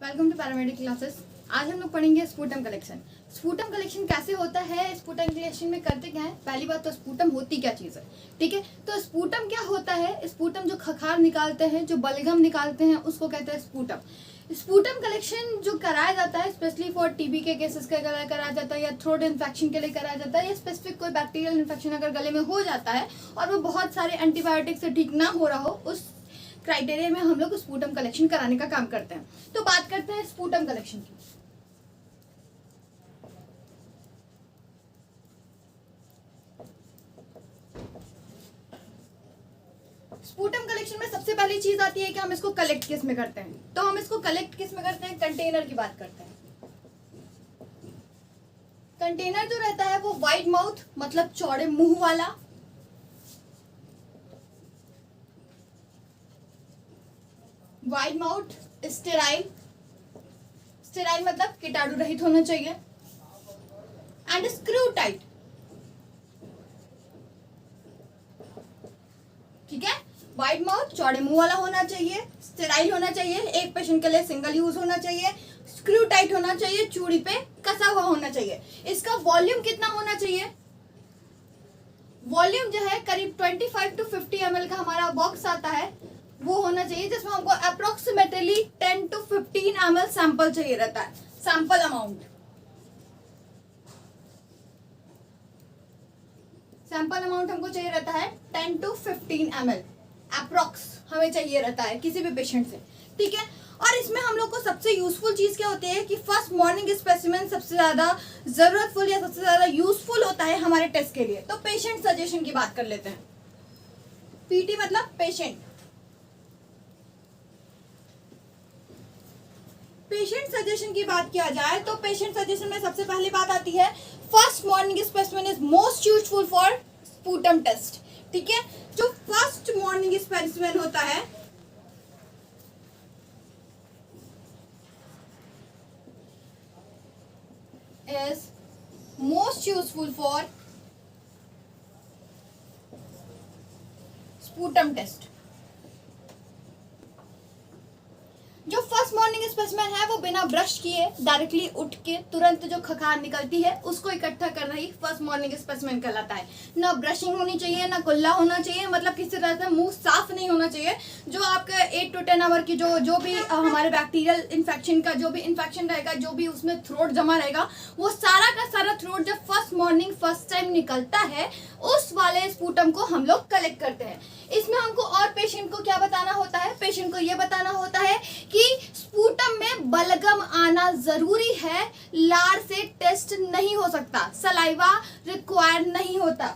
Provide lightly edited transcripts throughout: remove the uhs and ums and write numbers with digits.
Welcome to paramedic classes. आज हम लोग पढ़ेंगे स्पूटम कलेक्शन। स्पूटम कलेक्शन कैसे होता है, स्पूटम कलेक्शन में करते क्या है। पहली बात तो स्पूटम होती क्या चीज़ है, ठीक है। तो स्पूटम क्या होता है, स्पूटम जो खखार निकालते हैं, जो बलगम निकालते हैं, उसको कहते हैं स्पूटम। स्पूटम कलेक्शन जो कराया जाता है स्पेशली फॉर टीबी के केसेस के लिए कराया जाता है, या थ्रोट इन्फेक्शन के लिए कराया जाता है, या स्पेसिफिक कोई बैक्टीरियल इन्फेक्शन अगर गले में हो जाता है और वो बहुत सारे एंटीबायोटिक से ठीक ना हो रहा हो, उस क्राइटेरिया में हम लोग स्पूटम कलेक्शन कराने का काम करते हैं। तो बात करते हैं स्पूटम कलेक्शन की। स्पूटम कलेक्शन में सबसे पहली चीज आती है कि हम इसको कलेक्ट किस में करते हैं। तो हम इसको कलेक्ट किस में करते हैं, कंटेनर की बात करते हैं। कंटेनर जो रहता है वो वाइड माउथ मतलब चौड़े मुंह वाला, वाइड माउथ, स्टेराइल, स्टेराइल मतलब कीटाणु रहित होना चाहिए, एंड स्क्रू टाइट, ठीक है। वाइड माउथ चौड़े मुंह वाला होना चाहिए, स्टेराइल होना चाहिए, एक पेशेंट के लिए सिंगल यूज होना चाहिए, स्क्रू टाइट होना चाहिए, चूड़ी पे कसा हुआ होना चाहिए। इसका वॉल्यूम कितना होना चाहिए, वॉल्यूम जो है करीब 25 to 50 ml का हमारा बॉक्स आता है वो होना चाहिए, जिसमें हमको अप्रोक्सीमेटली 10 to 15 ml सैंपल चाहिए रहता है। सैंपल अमाउंट, सैंपल अमाउंट हमको चाहिए रहता है 10 to 15 ml अप्रोक्स हमें चाहिए रहता है किसी भी पेशेंट से, ठीक है। और इसमें हम लोग को सबसे यूजफुल चीज क्या होती है कि फर्स्ट मॉर्निंग स्पेसिमेन सबसे ज्यादा जरूरतफुल या सबसे ज्यादा यूजफुल होता है हमारे टेस्ट के लिए। तो पेशेंट सजेशन की बात कर लेते हैं। पीटी मतलब पेशेंट, पेशेंट सजेशन की बात किया जाए तो पेशेंट सजेशन में सबसे पहली बात आती है first morning specimen is most useful for sputum test, ठीक है। जो फर्स्ट मॉर्निंग स्पेसिमेन होता है is most useful for sputum test. जो फर्स्ट मॉर्निंग स्पेसिमेन है वो बिना ब्रश किए डायरेक्टली उठ के तुरंत जो खखार निकलती है उसको इकट्ठा करना ही फर्स्ट मॉर्निंग स्पेसिमेन कहलाता है। ना ब्रशिंग होनी चाहिए, ना कुल्ला होना चाहिए, मतलब किसी तरह से मुंह साफ नहीं होना चाहिए। जो आपके 8 to 10 आवर की जो भी हमारे बैक्टीरियल इन्फेक्शन का जो भी इन्फेक्शन रहेगा, जो भी उसमें थ्रोट जमा रहेगा, वो सारा का सारा थ्रोट जब फर्स्ट मॉर्निंग फर्स्ट टाइम निकलता है उस वाले स्पूटम को हम लोग कलेक्ट करते हैं। इसमें हमको और पेशेंट को क्या बताना होता है, पेशेंट को ये बताना होता है कि स्पूटम में बलगम आना जरूरी है, लार से टेस्ट नहीं हो सकता, सलाइवा रिक्वायर नहीं होता।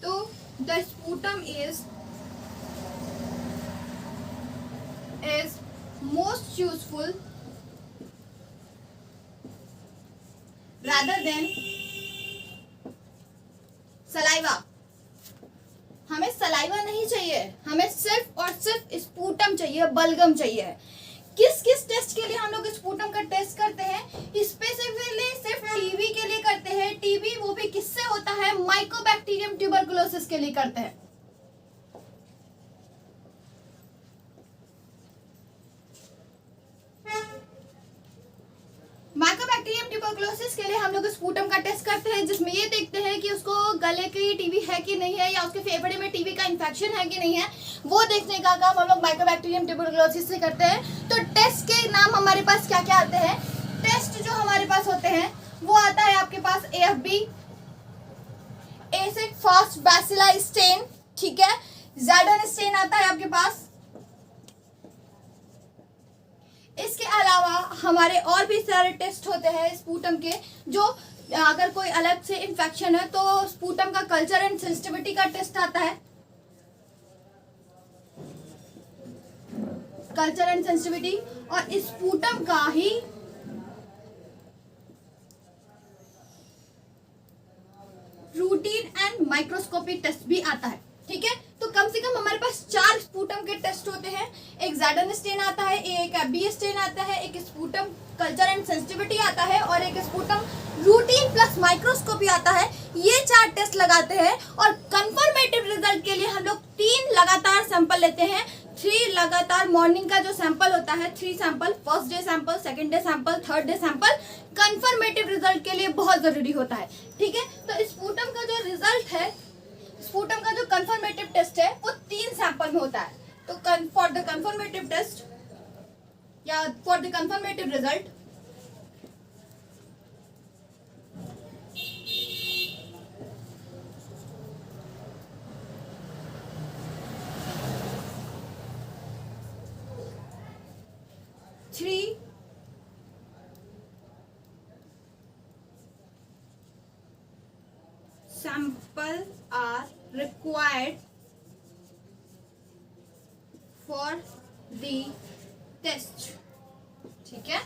तो the sputum is most useful rather than saliva. हमें सलाइवा नहीं चाहिए, हमें सिर्फ और सिर्फ स्पूटम चाहिए, बलगम चाहिए। किस किस टेस्ट के लिए हम लोग स्पूटम का टेस्ट करते हैं, स्पेसिफिकली सिर्फ टीबी के लिए करते हैं। टीबी वो भी किससे होता है, माइकोबैक्टीरियम ट्यूबरकुलोसिस के लिए करते हैं। माइकोबैक्टीरियम ट्यूबरकुलोसिस के लिए हम लोग स्पूटम का टेस्ट करते हैं, जिसमें ये देखते हैं कि उसको गले की टीबी है कि नहीं है, या उसके फेफड़े में टीबी का इन्फेक्शन है कि नहीं है। वो देखने का काम हम लोग माइकोबैक्टीरियम ट्यूबरकुलोसिस से करते हैं। तो टेस्ट के नाम हमारे पास क्या क्या आते हैं, टेस्ट जो हमारे पास होते हैं वो आता है आपके पास AFB, एसिड फास्ट बैसिला स्टेन, ठीक है। ज़ैडन स्टेन आता है आपके पास। इसके अलावा हमारे और भी सारे टेस्ट होते हैं स्पूटम के, जो अगर कोई अलग से इन्फेक्शन है तो स्पूटम का कल्चर एंड सेंसिटिविटी का टेस्ट आता है, कल्चर एंड सेंसिटिविटी। और स्पूटम का ही रूटीन एंड माइक्रोस्कोपी टेस्ट भी आता है, ठीक है। तो कम से कम हमारे पास 4 स्पूटम के टेस्ट होते हैं। एक ज़ैडन स्टेन आता है, एक AFB स्टेन आता है, एक sputum sputum culture and sensitivity आता है और एक स्पूटम रूटीन प्लस माइक्रोस्कोपी आता है। ये 4 टेस्ट लगाते हैं और कंफर्मेटिव रिजल्ट के लिए हम लोग 3 लगातार सैंपल लेते हैं। 3 लगातार मॉर्निंग का जो सैंपल होता है, 3 sample, first day sample, second day sample, third day sample, confirmative result के लिए बहुत जरूरी होता है। ठीक है, तो स्पूटम का जो रिजल्ट है, स्पूटम का जो कंफर्मेटिव टेस्ट है वो 3 सैंपल में होता है। तो फॉर द कंफर्मेटिव टेस्ट या for the confirmative result three samples are required for the test। ठीक है,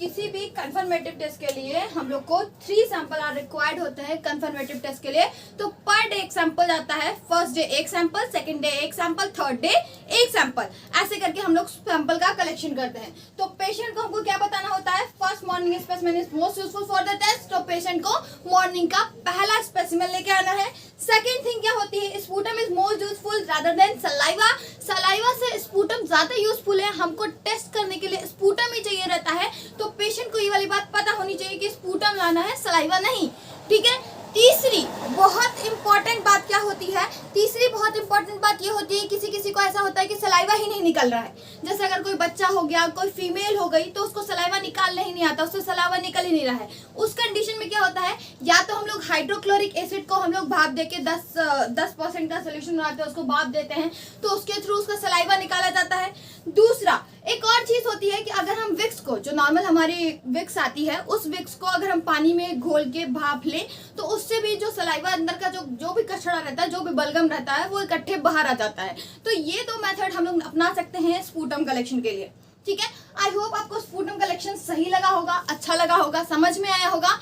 किसी भी कंफर्मेटिव टेस्ट के लिए हम लोग को 3 सैंपल आर रिक्वायर्ड होते हैं कंफर्मेटिव टेस्ट के लिए। तो पर डे एक सैंपल आता है, फर्स्ट डे एक सैंपल, सेकंड डे एक सैंपल, थर्ड डे एक सैंपल, ऐसे करके हम लोग सैंपल का कलेक्शन करते हैं। तो पेशेंट को हमको क्या बताना होता है, first morning specimen is most useful for the test. तो पेशेंट को मॉर्निंग का पहला स्पेसिमेन लेके आना है। सेकेंड थिंग क्या होती है, sputum is most useful rather than saliva. Saliva से स्पूटम ज्यादा यूजफुल है, हमको टेस्ट करने के लिए स्पूटम ही चाहिए रहता है। तो पेशेंट को ये वाली बात पता होनी चाहिए कि स्पूटम लाना है, सलाइवा नहीं। ठीक है, तीसरी बहुत इंपॉर्टेंट बात क्या होती है, तीसरी बहुत इंपॉर्टेंट बात ये होती है, किसी किसी को ऐसा होता है कि सलाइवा ही नहीं निकल रहा है। जैसे अगर कोई बच्चा हो गया, कोई फीमेल हो गई, तो उसको सलाइवा निकालने ही नहीं आता, उससे सलाइवा निकल ही नहीं रहा है। उस कंडीशन में क्या होता है, या तो हम लोग हाइड्रोक्लोरिक एसिड को हम लोग भाप देके 10% का सोल्यूशन बनाते हैं, उसको भाप देते हैं, तो उसके थ्रू उसका सलाइवा निकाला जाता है। दूसरा एक और चीज होती है कि अगर हम विक्स को, जो नॉर्मल हमारी विक्स आती है, उस विक्स को अगर हम पानी में घोल के भाप लें, तो उससे भी जो सलाइवा अंदर का जो भी कचरा रहता है, जो भी बलगम रहता है, वो इकट्ठे बाहर आ जाता है। तो ये 2 मेथड हम लोग अपना सकते हैं स्पूटम कलेक्शन के लिए। ठीक है, आई होप आपको स्पूटम कलेक्शन सही लगा होगा, अच्छा लगा होगा, समझ में आया होगा।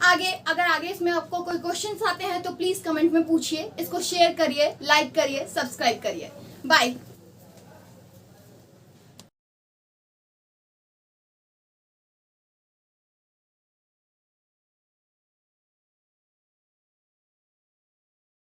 अगर आगे इसमें आपको कोई क्वेश्चंस आते हैं तो प्लीज कमेंट में पूछिए, इसको शेयर करिए, लाइक करिए, सब्सक्राइब करिए। बाय।